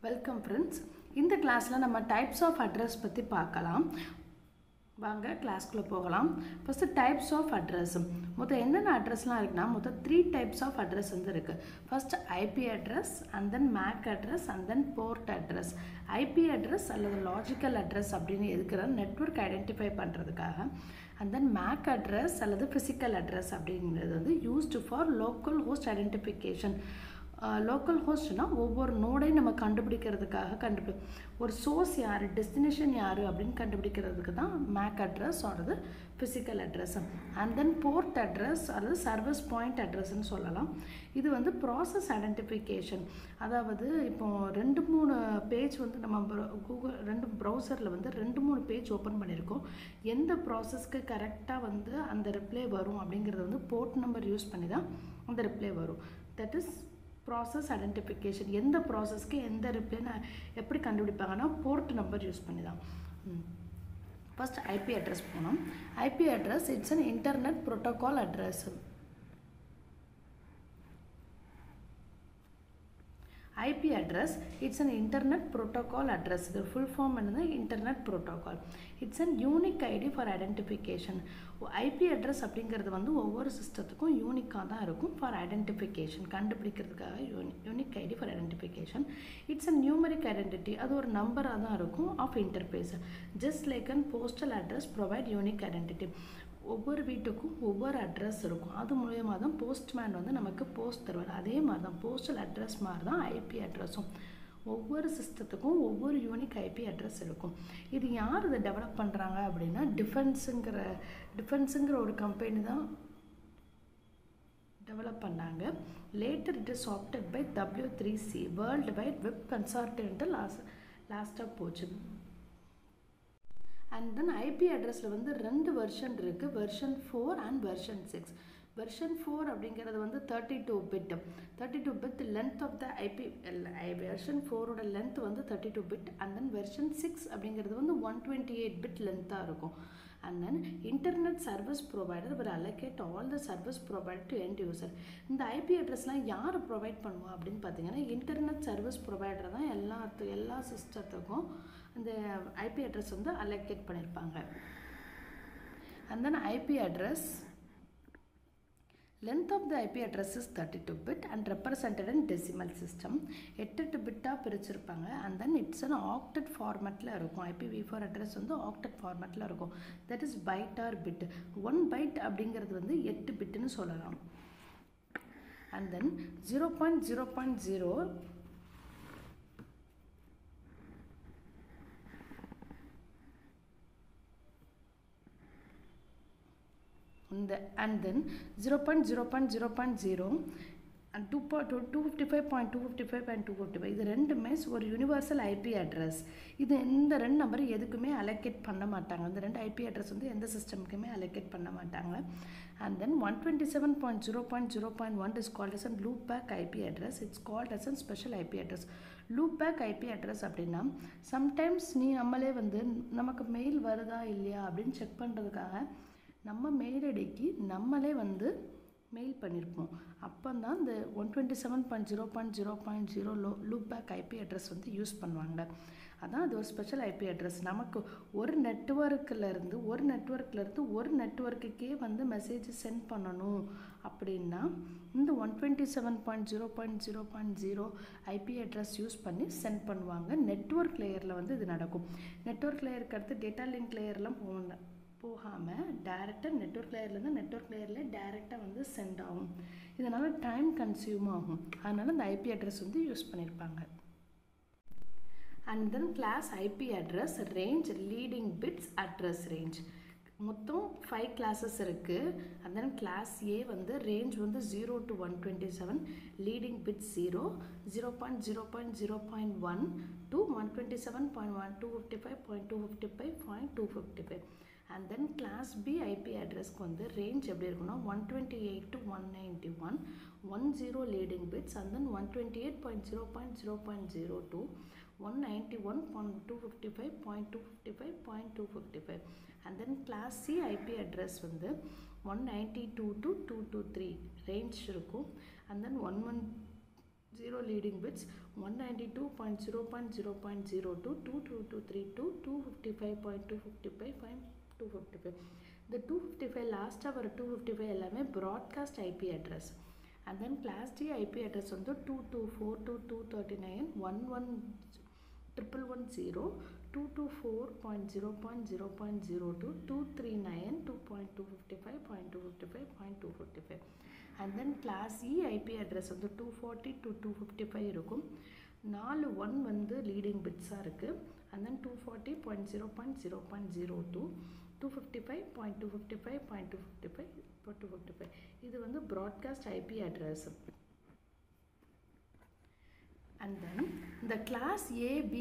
Welcome friends. இந்த கிளாஸில் நம்ம டைப்ஸ் ஆஃப் அட்ரஸ் பற்றி பார்க்கலாம். வாங்க கிளாஸ்க்குள்ளே போகலாம். First types of address. மொத்தம் என்னென்ன அட்ரஸ்லாம் இருக்குன்னா மொத்தம் 3 டைப்ஸ் ஆஃப் அட்ரஸ் வந்து இருக்குது. First IP address and then MAC address and then port address. IP address அல்லது லாஜிக்கல் அட்ரஸ் அப்படின்னு இருக்கிற நெட்வொர்க் ஐடென்டிஃபை பண்ணுறதுக்காக. அண்ட் தென் மேக் அட்ரஸ் அல்லது ஃபிசிக்கல் அட்ரஸ் அப்படிங்கிறது வந்து used for local host identification. Local ஹோஸ்ட்னால் ஒவ்வொரு நோடையும் நம்ம கண்டுபிடிக்கிறதுக்காக ஒரு சோர்ஸ் யார், டெஸ்டினேஷன் யார் அப்படின்னு கண்டுபிடிக்கிறதுக்கு தான் மேக் அட்ரஸ் ஆனது physical address. And then port address அல்லது சர்வீஸ் பாயிண்ட் அட்ரஸ்ன்னு சொல்லலாம். இது வந்து ப்ராசஸ் ஐடென்டிஃபிகேஷன். அதாவது இப்போ 2-3 பேஜ் வந்து நம்ம ரெண்டு ப்ரௌசரில் வந்து 2-3 பேஜ் ஓப்பன் பண்ணியிருக்கோம். எந்த ப்ராசஸ்க்கு கரெக்டாக வந்து அந்த ரிப்ளை வரும் அப்படிங்கிறது வந்து போர்ட் நம்பர் யூஸ் பண்ணி தான் அந்த ரிப்ளை வரும். That is process identification. எந்த ப்ராசஸ்க்கு எந்த ரிப்ளைன்னு எப்படி கண்டுபிடிப்பாங்கன்னா போர்ட் நம்பர் யூஸ் பண்ணி தான். ஃபர்ஸ்ட் ஐபி அட்ரஸ் போனோம். IP address it's an internet protocol address. IP address, it's an internet protocol address. The full form is internet protocol. It's an unique ID for identification. IP address அப்படிங்கிறது வந்து ஒவ்வொரு சிஸ்டத்துக்கும் யூனிக்காக தான் இருக்கும் for identification, கண்டுபிடிக்கிறதுக்காக unique ID for identification. It's a numeric identity, அது ஒரு நம்பராக தான் இருக்கும் of interface. Just like an postal address provide unique identity. ஒவ்வொரு வீட்டுக்கும் ஒவ்வொரு அட்ரஸ் இருக்கும். அது மூலயமா தான் போஸ்ட்மேன் வந்து நமக்கு போஸ்ட் தருவார். அதே மாதிரி தான் போஸ்டல் அட்ரஸ் மாதிரி தான் ஐபி அட்ரஸும். ஒவ்வொரு சிஸ்டத்துக்கும் ஒவ்வொரு யூனிக் ஐபி அட்ரஸ் இருக்கும். இது யார் இதை டெவலப் பண்ணுறாங்க அப்படின்னா டிஃபென்ஸுங்கிற ஒரு கம்பெனி தான் டெவலப் பண்ணாங்க. Later it is adopted by W3C world wide web consortium லாஸ்ட்டாக போச்சு. அண்ட் தென் ஐபி அட்ரஸில் வந்து 2 வெர்ஷன் இருக்குது, வெர்ஷன் 4 அண்ட் வெர்ஷன் 6. வெர்ஷன் 4 அப்படிங்கிறது வந்து 32 bit. 32 bit length of the IP. Version 4ஓட லென்த் வந்து 32 பிட். அண்ட் தென் வெர்ஷன் 6 அப்படிங்கிறது வந்து 128 பிட் லென்த்தாக இருக்கும். And then internet service provider will allocate all the service provided to end user. இந்த IP அட்ரஸ்லாம் யார் ப்ரொவைட் பண்ணுவா அப்படின்னு பார்த்தீங்கன்னா இன்டர்நெட் சர்வீஸ் ப்ரொவைடர் தான் எல்லா சிஸ்டத்துக்கும் இந்த ஐபி அட்ரஸ் வந்து allocate பண்ணியிருப்பாங்க. And then IP address, length of the IP address is 32 bit and represented in decimal system. 8 பிட்டாக பிரிச்சிருப்பாங்க. and then it's an octet formatல இருக்கும். IPv4 அட்ரஸ் வந்து octet formatல இருக்கும். that is byte or bit. 1 byte அப்படிங்கிறது வந்து 8 பிட்னு சொல்லலாம். and then 0.0.0 and then 0.0.0.0 and 255.255 and 255 இது ரெண்டுமே ஒரு யூனிவர்சல் ஐபி அட்ரஸ். இது இந்த 2 நம்பர் எதுக்குமே அலோகேட் பண்ண மாட்டாங்க. இந்த 2 ஐபி அட்ரஸ் வந்து எந்த சிஸ்டமுக்குமே அலோகேட் பண்ண மாட்டாங்க. and then 127.0.0.1 is called as a loopback IP address. it's called as a special IP address. loopback IP address அப்படின்னா சம்டைம்ஸ் நம்மளே வந்து நமக்கு மெயில் வருதா இல்லையா அப்படின்னு செக் பண்ணுறதுக்காக நம்ம மெயில் ஐடிக்கு நம்மளே வந்து மெயில் பண்ணியிருப்போம். அப்போ தான் இந்த 127.0.0.0 லூப்பேக் ஐபி அட்ரஸ் வந்து யூஸ் பண்ணுவாங்க. அதான் அது ஒரு ஸ்பெஷல் ஐபி அட்ரஸ். நமக்கு ஒரு நெட்வொர்க்லேருந்து ஒரு நெட்வொர்க்குக்கே வந்து மெசேஜ் சென்ட் பண்ணணும் அப்படின்னா இந்த 127.0.0.0 ஐபி அட்ரஸ் யூஸ் பண்ணி சென்ட் பண்ணுவாங்க. நெட்வொர்க் லேயரில் வந்து இது நடக்கும். நெட்வொர்க் லேயருக்கு அடுத்து டேட்டா லிங்க் லேயர்லாம் போகாமல் டைரெக்டாக நெட்வொர்க் லேயர்லேருந்து நெட்வொர்க் லேயரில் டைரெக்டாக வந்து சென்ட் ஆகும். இதனால் டைம் கன்சியூம் ஆகும். அதனால் இந்த ஐபி அட்ரஸ் வந்து யூஸ் பண்ணியிருப்பாங்க. And then class IP address range leading bits address range. மொத்தம் 5 கிளாஸஸ் இருக்குது. அண்ட் தென் கிளாஸ் ஏ வந்து ரேஞ்ச் வந்து 0 to 127, leading bit 0, 0.0.0.1 to 127.155.255.255. and then class B IP address வந்து range எப்படி இருக்குன்னா 128 to 191, 10 leading bits and then 128.0.0.02, 191.255.255.255 and then class C IP address வந்து 192 to 223 range இருக்கும். and then 11 0 leading bits 192.0.0.02 22232 255.255.255. The 255 last hour 255 எல்லாமே broadcast IP address. And then class D IP address வந்து 22422391110 224.0.0.02 239 2.255.255.255. And then class E IP address வந்து 240 to 255 இருக்கும். 4 1 வந்து leading bits இருக்கு. And then 240.0.0.02 255.255.255. இது வந்து broadcast IP address. And then the class A, B,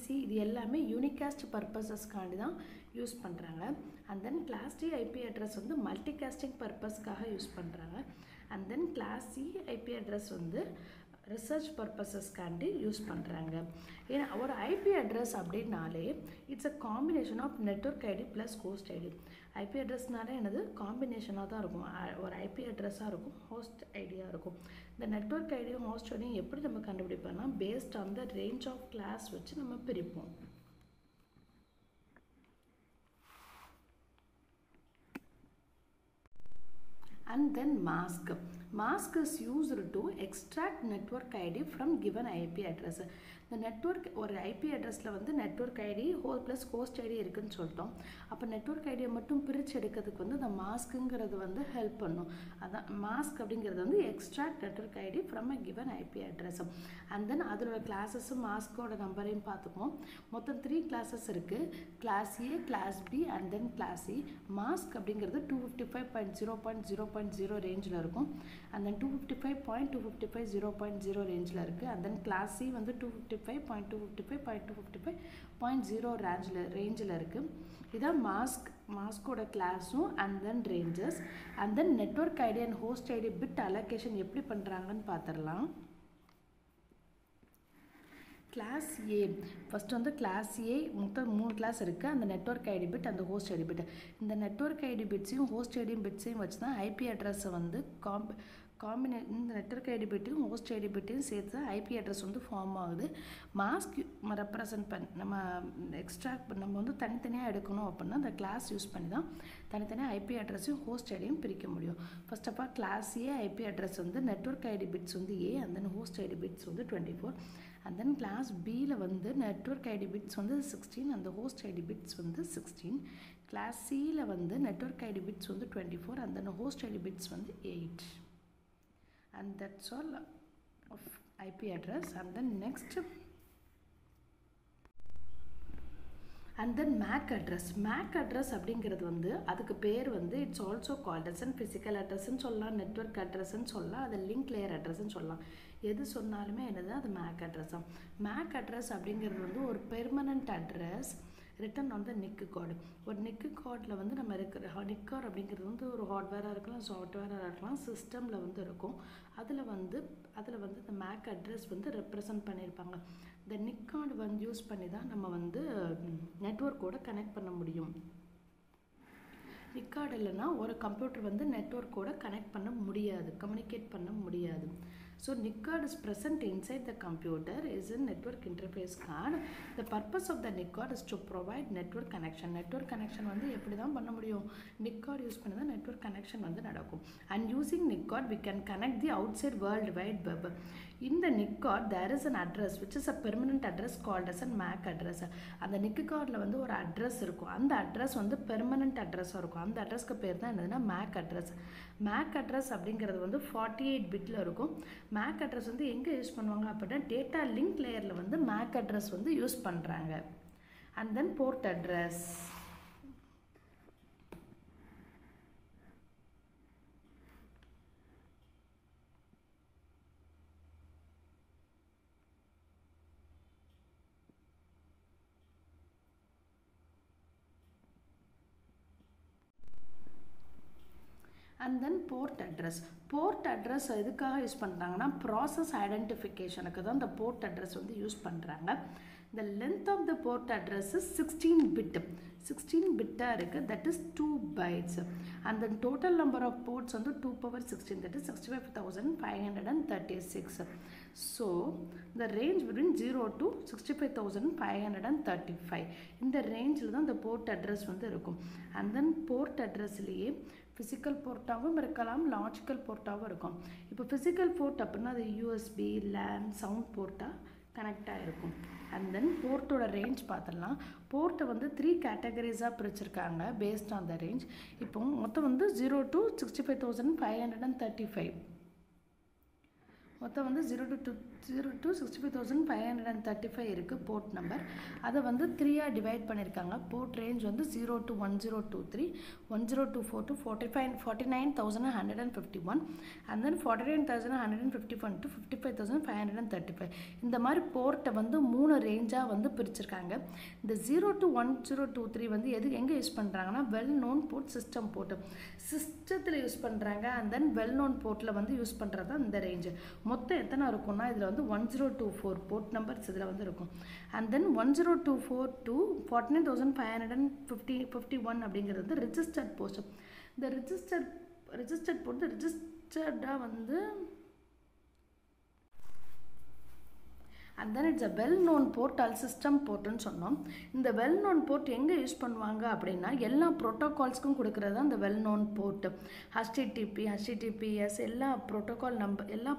C இது எல்லாமே unicast purposes காண்டி தான் யூஸ் பண்ணுறாங்க. And then class D IP address வந்து multicasting purposeக்காக யூஸ் பண்ணுறாங்க. And then class C IP address வந்து research purposes காண்டி யூஸ் பண்ணுறாங்க. ஏன்னா ஒரு IP address அப்படின்னாலே it's a combination of network ID plus host ID. IP addressனாலே என்னது காம்பினேஷனாக தான் இருக்கும். ஒரு IP addressாக இருக்கும், host ஐடியாக இருக்கும். இந்த நெட்வொர்க் ஐடியும் ஹோஸ்ட் ஐடியும் எப்படி நம்ம கண்டுபிடிப்போம்னா based on the range of class வச்சு நம்ம பிரிப்போம். And then mask is used to extract network ID from given IP address. The network ஒரு IP addressல வந்து network ID plus host ID இருக்குன்னு சொல்லிட்டோம். அப்போ network ID மட்டும் பிரிச்சு எடுக்கிறதுக்கு வந்து இந்த maskங்கிறது வந்து ஹெல்ப் பண்ணும். அதான் mask அப்படிங்கிறது வந்து extract network ID from a given IP address. And then அதோட கிளாஸஸ் மாஸ்கோட நம்பரையும் பார்த்துப்போம். மொத்தம் 3 கிளாஸஸ் இருக்கு. Class A, class B and then class C. Mask அப்படிங்கிறது 255.0.0.0 ரேஞ்சில் இருக்கும். And then 255.255 0.0 ரேஞ்சில் இருக்கு. And then கிளாஸ் C வந்து 255.255.255.0 ரேஞ்சில் இருக்கு. இதான் மாஸ்கோட கிளாஸும் and then ranges. And then network ID and host ID bit allocation எப்படி பண்ணுறாங்கன்னு பார்த்துடலாம். கிளாஸ் ஏ ஃபஸ்ட்டு வந்து கிளாஸ் ஏ மொத்தம் 3 கிளாஸ் இருக்குது. அந்த நெட்வொர்க் ஐடி பிட் அந்த ஹோஸ்ட் ஐடி பிட். இந்த நெட்வொர்க் ஐடி பிட்ஸையும் ஹோஸ்ட் ஐடி பிட்ஸையும் வச்சு தான் ஐபி அட்ரஸை வந்து இந்த நெட்வொர்க் ஐடி பிட்டையும் ஹோஸ்ட் ஐடி பிட்டையும் சேர்த்து தான் ஐபி அட்ரஸ் வந்து ஃபார்ம் ஆகுது. மாஸ்க் ரெப்ரசன்ட் நம்ம நம்ம வந்து தனித்தனியாக எடுக்கணும் அப்படின்னா அந்த கிளாஸ் யூஸ் பண்ணி தான் தனித்தனியாக ஐபி அட்ரஸையும் ஹோஸ்ட் ஐடியும் பிரிக்க முடியும். First of all class A IP address வந்து நெட்வொர்க் ஐடி பிட்ஸ் வந்து A and then host ID bits வந்து 24. and then class B ல வந்து network ID bits வந்து 16 and the host ID bits வந்து 16. class C ல வந்து network ID bits வந்து 24 and then host ID bits வந்து 8. and that's all of IP address. and then next and then MAC address அப்படிங்கிறது வந்து அதுக்கு பேர் வந்து it's also called as an physical addressன்னு சொல்லலாம், நெட்வொர்க் அட்ரஸ்ன்னு சொல்லலாம், அது லிங்க் லேயர் அட்ரஸ்ன்னு சொல்லலாம். எது சொன்னாலுமே என்னது அது MAC address தான். MAC address அப்படிங்கிறது வந்து ஒரு permanent address written on the NIC card. ஒரு நிக்கு கார்டில் வந்து நம்ம இருக்கிற நிக் கார்டு அப்படிங்கிறது வந்து ஒரு ஹார்ட்வேராக இருக்கலாம், சாஃப்ட்வேராக இருக்கலாம், சிஸ்டமில் வந்து இருக்கும். அதில் வந்து இந்த MAC அட்ரஸ் வந்து ரெப்ரசன்ட் பண்ணியிருப்பாங்க. இந்த நிக் கார்டு வந்து யூஸ் பண்ணி தான் நம்ம வந்து நெட்வொர்க்கோட கனெக்ட் பண்ண முடியும். நிக் கார்டு இல்லைன்னா ஒரு கம்ப்யூட்டர் வந்து நெட்வொர்க்கோட கனெக்ட் பண்ண முடியாது, கம்யூனிகேட் பண்ண முடியாது. So NIC card is present inside the computer is a network interface card. The purpose of the NIC card is to provide network connection. Network connection வந்து எப்படி தான் பண்ண முடியும்? NIC card யூஸ் பண்ணி தான் network connection வந்து நடக்கும். And using NIC card we can connect the outside world wide web. In the NIC card there is an address which is a permanent address called as a MAC address. அந்த NIC cardல வந்து ஒரு address இருக்கும். அந்த address வந்து permanent அட்ரஸாக இருக்கும். அந்த அட்ரஸ்க்கு பேர் தான் என்னதுன்னா MAC அட்ரஸ். MAC அட்ரஸ் அப்படிங்கிறது வந்து 48 பிட்ல இருக்கும். MAC அட்ரஸ் வந்து எங்கே யூஸ் பண்ணுவாங்க அப்படின்னா டேட்டா லிங்க் லேயரில் வந்து MAC அட்ரஸ் வந்து யூஸ் பண்ணுறாங்க. And then port address. and then port address. Port address எதுக்காக யூஸ் பண்ணுறாங்கன்னா ப்ராசஸ் ஐடென்டிஃபிகேஷனுக்கு தான் இந்த போர்ட் அட்ரஸ் வந்து யூஸ் பண்ணுறாங்க. The length of the port address is 16 bit. 16 bit இருக்குது, that is 2 bytes. And the total number of ports வந்து 2 power 16, that is 65,536. So the range between 0 to 65,535 இந்த ரேஞ்சில் தான் இந்த போர்ட் அட்ரஸ் வந்து இருக்கும். அண்ட் தென் போர்ட் அட்ரஸ்லேயே ஃபிசிக்கல் போர்ட்டாகவும் இருக்கலாம், logical போர்ட்டாகவும் இருக்கும். இப்போ ஃபிசிக்கல் போர்ட் அப்படின்னா அது யூஎஸ்பி, லேன், சவுண்ட் போர்ட்டாக கனெக்டாக இருக்கும். அண்ட் தென் போர்ட்டோட ரேஞ்ச் பார்த்துடலாம். போர்ட்டை வந்து 3 கேட்டகரிஸாக பிரிச்சிருக்காங்க பேஸ்ட் ஆன் த ரேஞ்ச். இப்போ மொத்தம் வந்து 0 to 65,535 மொத்தம் வந்து 0 to 65,535 இருக்குது போர்ட் நம்பர். அதை வந்து 3ஆக டிவைட் பண்ணியிருக்காங்க. போர்ட் ரேஞ்ச் வந்து 0 to 1023, 1024 to 49,151 and then 49,151 to 55,535. இந்த மாதிரி போர்ட்டை வந்து 3 ரேஞ்சாக வந்து பிரிச்சிருக்காங்க. இந்த 0 to 1023 வந்து எங்கே யூஸ் பண்ணுறாங்கன்னா well known port, system port சிஸ்டத்தில் யூஸ் பண்ணுறாங்க. அண்ட் தென் வெல் நோன் போர்ட்டில் வந்து யூஸ் பண்ணுறது தான் இந்த ரேஞ்சு. மொத்தம் எத்தனை இருக்கும்னா இதில் வந்து 1024 போர்ட் நம்பர்ஸ் இதில் வந்து இருக்கும். அண்ட் தென் 1024 to 49,551 அப்படிங்கிறது வந்து ரிஜிஸ்டர்ட் போஸ்ட். இந்த ரிஜிஸ்டர்ட் போர்ட் ரிஜிஸ்டர்டாக வந்து and then it's a well known port or system port ன்னு சொன்னோம். இந்த well known port எங்கே யூஸ் பண்ணுவாங்க அப்படின்னா எல்லா ப்ரோட்டோகால்ஸ்க்கும் கொடுக்குறது தான் இந்த well known port. HTTP, HTTPS எல்லா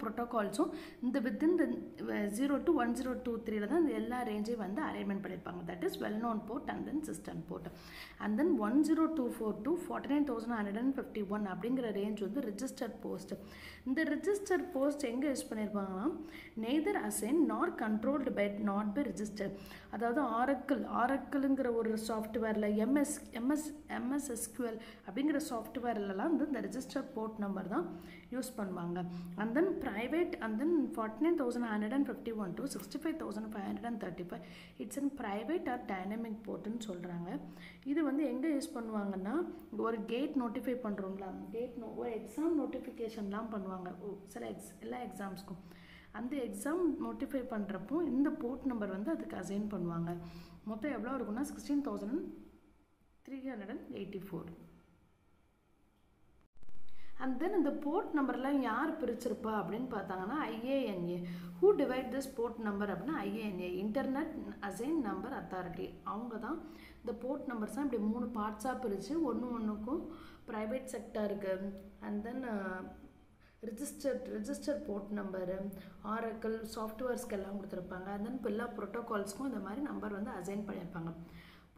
ப்ரோட்டோகால்ஸும் இந்த வித்தின் the 0 to 1023 தான் இந்த எல்லா ரேஞ்சையும் வந்து அரேஞ்ச்மெண்ட் பண்ணியிருப்பாங்க. That is well known port and then system port. and then 1024 to 49,151 அப்படிங்கிற ரேஞ்ச் வந்து ரிஜிஸ்டர் போஸ்ட். இந்த ரிஜிஸ்டர் போஸ்ட் எங்கே use பண்ணியிருப்பாங்கன்னா neither assigned nor controlled by not by registered. அதாவது ஆரக்கிள்ங்கிற ஒரு சாஃப்ட்வேரில் MS SQL அப்படிங்கிற சாஃப்ட்வேர்லாம் வந்து இந்த ரிஜிஸ்டர் போர்ட் நம்பர் தான் யூஸ் பண்ணுவாங்க. And then private and then 49,151 to 65,535 it's an private or dynamic போர்ட்டுன்னு சொல்கிறாங்க. இது வந்து எங்கே யூஸ் பண்ணுவாங்கன்னா ஒரு கேட் நோட்டிஃபை பண்ணுறோங்களா, ஒரு எக்ஸாம் நோட்டிஃபிகேஷன்லாம் பண்ணுவாங்க எல்லா எக்ஸாம்ஸ்க்கும். அந்த எக்ஸாம் நோட்டிஃபை பண்ணுறப்போ இந்த போர்ட் நம்பர் வந்து அதுக்கு அசைன் பண்ணுவாங்க. மொத்தம் எவ்வளோ இருக்குன்னா 16,384. அண்ட் தென் இந்த போர்ட் நம்பர்லாம் யார் பிரிச்சிருப்பா அப்படின்னு பார்த்தாங்கன்னா IANA. Who divide this port number அப்படின்னா IANA, internet assign number authority. அவங்க தான் இந்த போர்ட் நம்பர்ஸ் தான் இப்படி 3 பார்ட்ஸாக பிரித்து ஒன்றுக்கும் ப்ரைவேட் செக்டருக்கு and then register port number, Oracle சாஃப்ட்வேர்ஸ்க்கு எல்லாம் கொடுத்துருப்பாங்க. அண்ட் தென் இப்போ எல்லா ப்ரோட்டோகால்ஸ்க்கும் இந்த மாதிரி நம்பர் வந்து அசைன் பண்ணியிருப்பாங்க.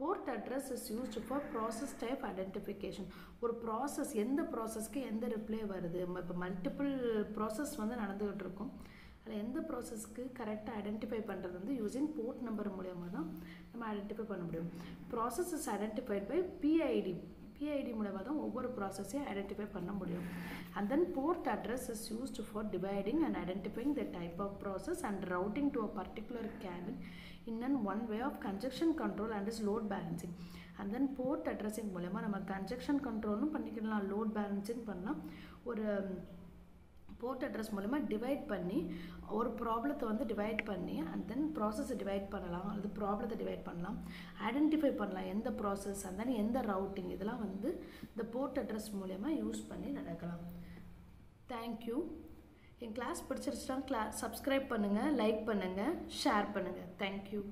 Board address is used for process type identification. ஒரு ப்ராசஸ் எந்த ப்ராசஸ்க்கு எந்த ரிப்ளை வருது, இப்போ மல்டிபிள் ப்ராசஸ் வந்து நடந்துகிட்டு இருக்கும், அதில் எந்த ப்ராசஸ்க்கு கரெக்டாக ஐடென்டிஃபை பண்ணுறது வந்து யூஸிங் போர்ட் நம்பர் மூலமாக தான் நம்ம ஐடென்டிஃபை பண்ண முடியும். Process is identified by PID மூலமாக தான் ஒவ்வொரு ப்ராசஸையும் ஐடென்டிஃபை பண்ண முடியும். And then port address is used for dividing and identifying the type of process and routing to a particular cabin in and one way of congestion control and is load balancing. And then port addressing மூலமாக நம்ம conjunction கண்ட்ரோலும் பண்ணிக்கலாம், load balancing பண்ணலாம். ஒரு port address மூலமாக divide பண்ணி ஒரு ப்ராப்ளத்தை வந்து டிவைட் பண்ணி அண்ட் தென் ப்ராசஸை டிவைட் பண்ணலாம், அல்லது ப்ராப்ளத்தை டிவைட் பண்ணலாம், ஐடென்டிஃபை பண்ணலாம் எந்த ப்ராசஸ் அண்ட் தென் எந்த ரவுட்டிங், இதெல்லாம் வந்து இந்த போர்ட் அட்ரஸ் மூலமா யூஸ் பண்ணி நடக்கலாம். தேங்க்யூ. என் கிளாஸ் பிடிச்சிருச்சுன்னா சப்ஸ்கிரைப் பண்ணுங்கள், லைக் பண்ணுங்கள், ஷேர் பண்ணுங்கள். தேங்க்யூ.